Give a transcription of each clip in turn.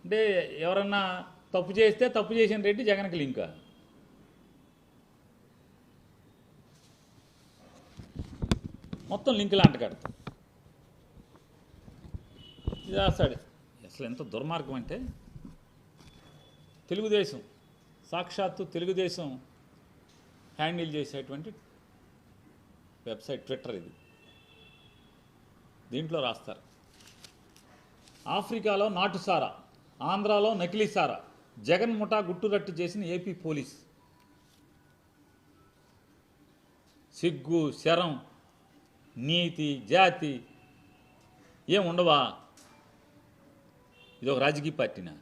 అంటే ఎవరన్నా తప్పు చేస్తే తప్పు చేసిన రెడ్డి జగన్కి లింకా? మొత్తం లింకులు అంటగడతాం. ఇది రాస్తాడు. అసలు ఎంత దుర్మార్గం అంటే తెలుగుదేశం, సాక్షాత్తు తెలుగుదేశం హ్యాండిల్ చేసేటువంటి వెబ్సైట్ ట్విట్టర్ ఇది. దీంట్లో రాస్తారు, ఆఫ్రికాలో నాటు సారా, ఆంధ్రాలో నకిలీ సారా, జగన్ ముఠా గుట్టురట్టు చేసిన ఏపీ పోలీస్. సిగ్గు, శరం, నీతి, జాతి ఏం ఉండవా? ఇది ఒక రాజకీయ పార్టీనా?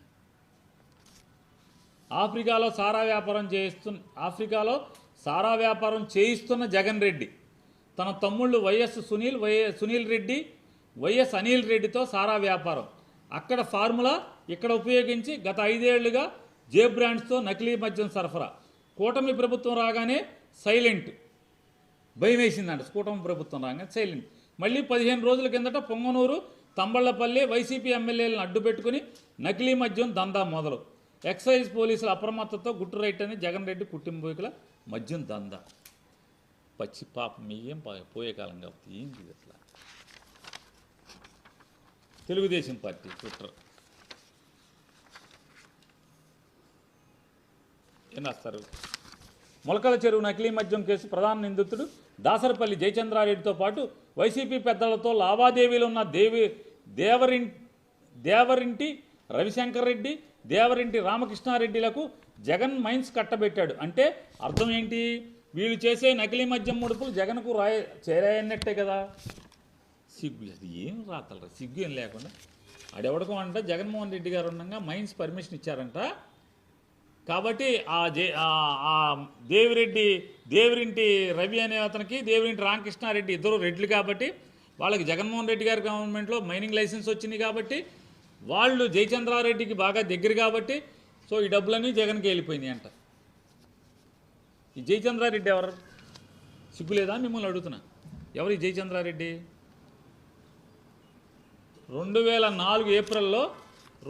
ఆఫ్రికాలో సారా వ్యాపారం చేయిస్తున్న జగన్ రెడ్డి తన తమ్ముళ్ళు సునీల్ రెడ్డి, వైఎస్ అనిల్ రెడ్డితో సారా వ్యాపారం. అక్కడ ఫార్ములా ఇక్కడ ఉపయోగించి గత 5 ఏళ్లుగా జే బ్రాండ్స్తో నకిలీ మద్యం సరఫరా. కూటమి ప్రభుత్వం రాగానే సైలెంట్. భయం వేసిందంట కూటమి ప్రభుత్వం రాగానే సైలెంట్. మళ్ళీ 15 రోజుల కిందట పొంగనూరు, తంబళ్లపల్లి వైసీపీ ఎమ్మెల్యేలను అడ్డుపెట్టుకుని నకిలీ మద్యం దందా మొదలు. ఎక్సైజ్ పోలీసుల అప్రమత్తతో గుట్టు రైట్ అని జగన్ రెడ్డి కుటుంబీకుల మద్యం దందా. పచ్చి పాపం ఏం పోయే కాలం కాబట్టి ఏంటి అట్లా? తెలుగుదేశం పార్టీ ట్విట్టర్ ఏం రాస్తారు? మొలకల చెరువు నకిలీ మద్యం కేసు ప్రధాన నిందితుడు దాసరపల్లి జయచంద్రారెడ్డితో పాటు వైసీపీ పెద్దలతో లావాదేవీలు ఉన్న దేవరింటి రవిశంకర్ రెడ్డి, దేవరింటి రామకృష్ణారెడ్డిలకు జగన్ మైన్స్ కట్టబెట్టాడు. అంటే అర్థం ఏంటి? వీళ్ళు చేసే నకిలీ మద్యం ముడుపులు జగన్కు చేరాయన్నట్టే కదా. సిగ్గు, అది ఏం రాతలరా, సిగ్గు ఏం లేకుండా. ఆడెవడకో అంట జగన్మోహన్ రెడ్డి గారు ఉండగా మైన్స్ పర్మిషన్ ఇచ్చారంట. కాబట్టి ఆ దేవిరింటి రవి అనే అతనికి, దేవిరింటి రామకృష్ణారెడ్డి ఇద్దరు రెడ్లు కాబట్టి వాళ్ళకి జగన్మోహన్ రెడ్డి గారి గవర్నమెంట్లో మైనింగ్ లైసెన్స్ వచ్చింది కాబట్టి వాళ్ళు జయచంద్రారెడ్డికి బాగా దగ్గర కాబట్టి సో ఈ డబ్బులన్నీ జగన్కి వెళ్ళిపోయినాయి అంట. ఈ జయచంద్రారెడ్డి ఎవరు? సిగ్గులేదా మిమ్మల్ని అడుగుతున్నా? ఎవరు ఈ జయచంద్రారెడ్డి? 2024 ఏప్రిల్లో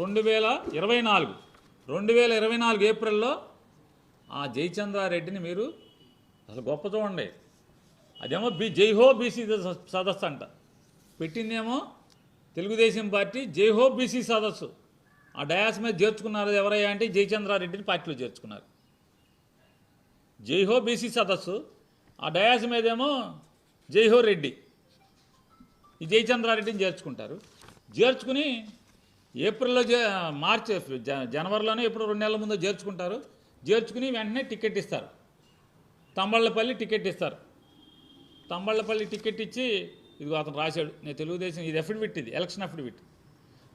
2024 ఏప్రిల్లో ఆ జయచంద్రారెడ్డిని మీరు అసలు గొప్ప చూడండి. అదేమో జైహో బీసీ సదస్సు అంట పెట్టిందేమో తెలుగుదేశం పార్టీ. జైహో బీసీ సదస్సు ఆ డయాస్ మీద చేర్చుకున్నారు ఎవరయ్యా అంటే జయచంద్రారెడ్డిని పార్టీలో చేర్చుకున్నారు. జైహో బీసీ సదస్సు ఆ డయాస్ మీదేమో జైహో రెడ్డి, ఈ జయచంద్రారెడ్డిని చేర్చుకుంటారు. చేర్చుకుని ఏప్రిల్లో జనవరిలోనే ఎప్పుడు 2 నెలల ముందు చేర్చుకుంటారు. చేర్చుకుని వెంటనే టికెట్ ఇస్తారు. తంబళ్లపల్లి టికెట్ ఇస్తారు. తంబళ్లపల్లి టికెట్ ఇచ్చి ఇదిగో అతను రాశాడు, నేను తెలుగుదేశం, ఇది అఫిడవిట్, ఇది ఎలక్షన్ అఫిడవిట్.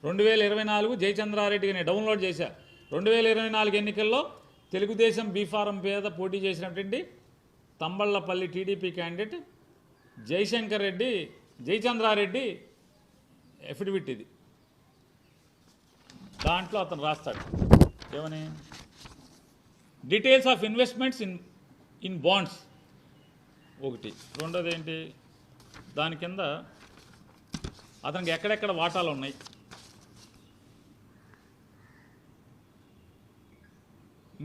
2024 జయచంద్రారెడ్డికి నేను డౌన్లోడ్ చేశా. 2024 ఎన్నికల్లో తెలుగుదేశం బీఫారం మీద పోటీ చేసినటువంటి Thamballapalli TDP candidate Jayachandra Reddy affidavit ఇది. దాంట్లో అతను రాస్తాడు ఏమని, details of investments in bonds ఒకటి. రెండోది ఏంటి, దాని కింద అతనికి ఎక్కడెక్కడ వాటాలు ఉన్నాయి,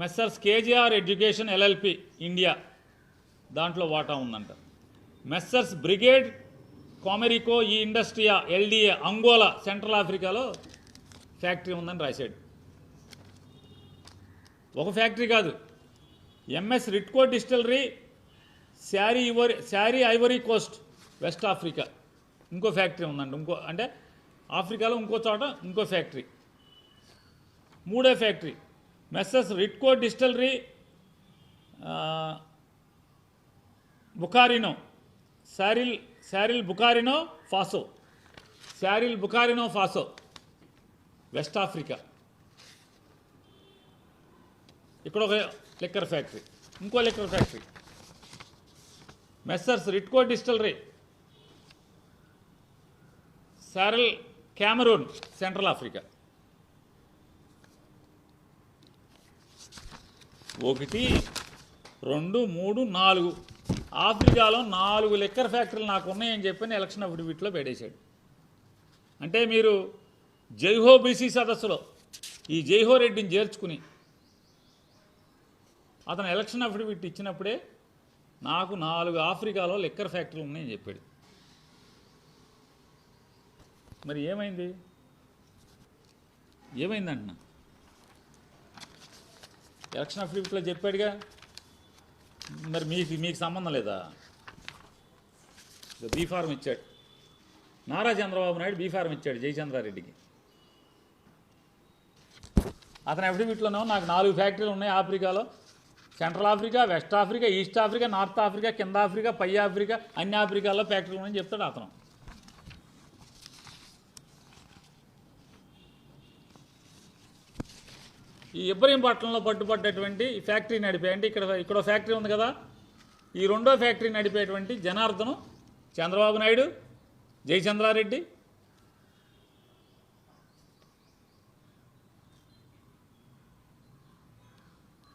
messrs KGR education LLP India దాంట్లో వాటా ఉందంట. మెస్సర్స్ బ్రిగేడ్ కామెరికో ఈ ఇండస్ట్రియా ఎల్డిఏ అంగోలా సెంట్రల్ ఆఫ్రికాలో ఫ్యాక్టరీ ఉందని రాశాడు. ఒక ఫ్యాక్టరీ కాదు, MS Ritco distillery SARL Ivory Coast West Africa ఇంకో ఫ్యాక్టరీ ఉందంట. అంటే ఆఫ్రికాలో ఇంకో చోట ఇంకో ఫ్యాక్టరీ. మూడో factory messrs Ritco distillery Burkina SARL Burkina Faso West Africa. ఇక్కడ ఒక లిక్కర్ ఫ్యాక్టరీ, ఇంకో liquor factory messrs Ritco distillery SARL Cameroon Central Africa. 1 2 3 4 ఆఫ్రికాలో 4 లిక్కర్ ఫ్యాక్టరీలు నాకు ఉన్నాయని చెప్పని ఎలక్షన్ అఫిడవిట్లో పెట్టేశాడు. అంటే మీరు జైహో బీసీ సదస్సులో ఈ జైహో రెడ్డిని చేర్చుకుని అతను ఎలక్షన్ అఫిడవిట్ ఇచ్చినప్పుడే నాకు 4 ఆఫ్రికాలో లిక్కర్ ఫ్యాక్టరీలు ఉన్నాయని చెప్పాడు. మరి ఏమైందంటున్నా? ఎలక్షన్ అఫిడవిట్లో చెప్పాడుగా, మరి మీకు సంబంధం లేదా? బీఫారం ఇచ్చాడు నారా చంద్రబాబు నాయుడు, బీఫారం ఇచ్చాడు జయచంద్రారెడ్డికి. అతని అఫిడవిట్లోనో నాకు 4 ఫ్యాక్టరీలు ఉన్నాయి ఆఫ్రికాలో, central Africa, west Africa, east Africa, north Africa, కింద ఆఫ్రికా, పై ఆఫ్రికా, అన్ని ఆఫ్రికాలో ఫ్యాక్టరీలు ఉన్నాయని చెప్తాడు అతను. ఈ ఇబ్రహీంపట్నంలో పట్టుబడ్డటువంటి ఫ్యాక్టరీ నడిపేయండి, ఇక్కడ ఫ్యాక్టరీ ఉంది కదా, ఈ రెండో ఫ్యాక్టరీ నడిపేటువంటి జనార్దను, చంద్రబాబు నాయుడు, జయచంద్రారెడ్డి.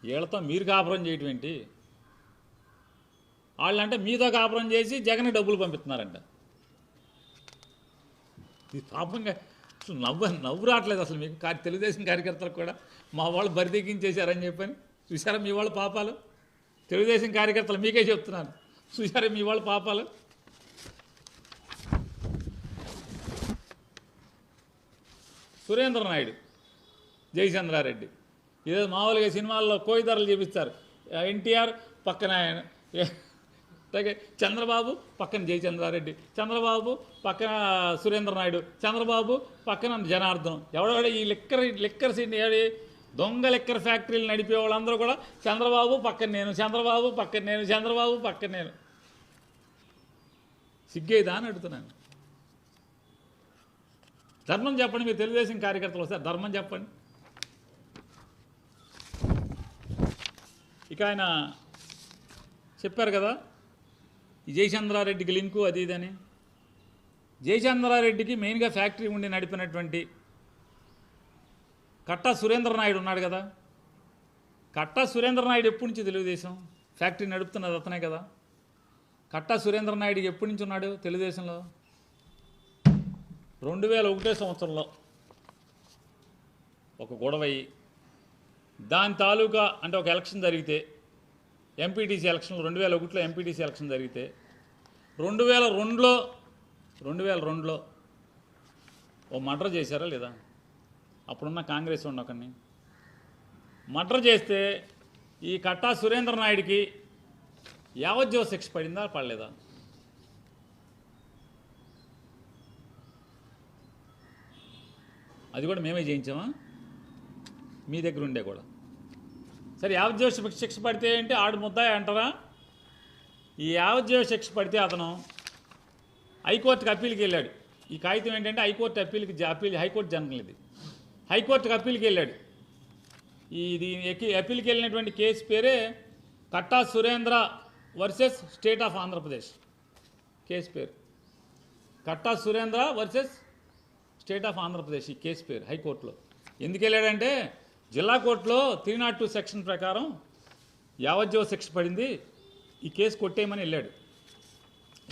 వీళ్ళతో మీరు కాపురం చేయటం ఏంటి? వాళ్ళంటే మీతో కాపురం చేసి జగన్కి డబ్బులు పంపిస్తున్నారంట. ఇది పాపంగా అసలు నవ్వు రావట్లేదు అసలు మీకు. తెలుగుదేశం కార్యకర్తలకు కూడా మా వాళ్ళు బరిదెక్కించేశారని చెప్పని చూసారా మీ వాళ్ళ పాపాలు? తెలుగుదేశం కార్యకర్తలు మీకే చెప్తున్నాను, చూసారా మీ వాళ్ళ పాపాలు? సురేంద్ర నాయుడు, జయచంద్రారెడ్డి ఇదే మామూలుగా సినిమాల్లో కోయిదారులు చూపిస్తారు. ఎన్టీఆర్ పక్కన ఆయన, చంద్రబాబు పక్కన జయచంద్రారెడ్డి, చంద్రబాబు పక్కన సురేంద్ర నాయుడు, చంద్రబాబు పక్కన జనార్దనం. ఎవడెవడ ఈ లిక్కర్ దొంగ లిక్కర్ ఫ్యాక్టరీలు నడిపే వాళ్ళందరూ కూడా చంద్రబాబు పక్కన నేను, చంద్రబాబు పక్కన నేను, చంద్రబాబు పక్కన నేను. సిగ్గేదా అని అడుగుతున్నాను. ధర్మం చెప్పండి, మీరు తెలుగుదేశం కార్యకర్తలు వస్తారు, ధర్మం చెప్పండి. ఇక ఆయన చెప్పారు కదా ఈ జయచంద్రారెడ్డికి లింకు అది ఇదని. జయచంద్రారెడ్డికి మెయిన్గా ఫ్యాక్టరీ ఉండి నడిపినటువంటి కట్టా సురేంద్ర నాయుడు ఉన్నాడు కదా. కట్టా సురేంద్ర నాయుడు ఎప్పటి నుంచి తెలుగుదేశం ఫ్యాక్టరీ నడుపుతున్నది అతనే కదా. కట్టా సురేంద్ర నాయుడు ఎప్పటి నుంచి ఉన్నాడు తెలుగుదేశంలో? 2001 సంవత్సరంలో ఒక గొడవయ్యి దాని తాలూకా అంటే ఒక ఎలక్షన్ జరిగితే, ఎంపీటీసీ ఎలక్షన్లు 2001లో ఎంపీటీసీ ఎలక్షన్ జరిగితే 2002లో ఓ మర్డర్ చేశారా లేదా? అప్పుడున్న కాంగ్రెస్ ఉన్న ఒకరిని మర్డర్ చేస్తే ఈ కట్టా సురేంద్ర నాయుడికి యావజ్జీవ శిక్ష పడిందా పడలేదా? అది కూడా మేమే చేయించామా మీ దగ్గర ఉండే కూడా? సరే యావజ్జీవ శిక్ష పడితే ఏంటి, ఆడు ముద్దాయి అంటారా? ఈ యావజ్జీవ శిక్ష పడితే అతను హైకోర్టుకి అప్పీల్కి వెళ్ళాడు. ఈ కాగితం ఏంటంటే హైకోర్టు హైకోర్టు జనరల్ ఇది. హైకోర్టుకి అప్పీల్కి వెళ్ళాడు. ఇది అప్పీల్కి వెళ్ళినటువంటి కేసు పేరే Katta Surendra versus state of Andhra Pradesh. Case పేరు Katta Surendra versus state of Andhra Pradesh. ఈ కేసు పేరు హైకోర్టులో ఎందుకు వెళ్ళాడంటే, జిల్లా కోర్టులో 302 సెక్షన్ ప్రకారం యావజ్జీవ శిక్ష పడింది, ఈ కేసు కొట్టేయమని వెళ్ళాడు.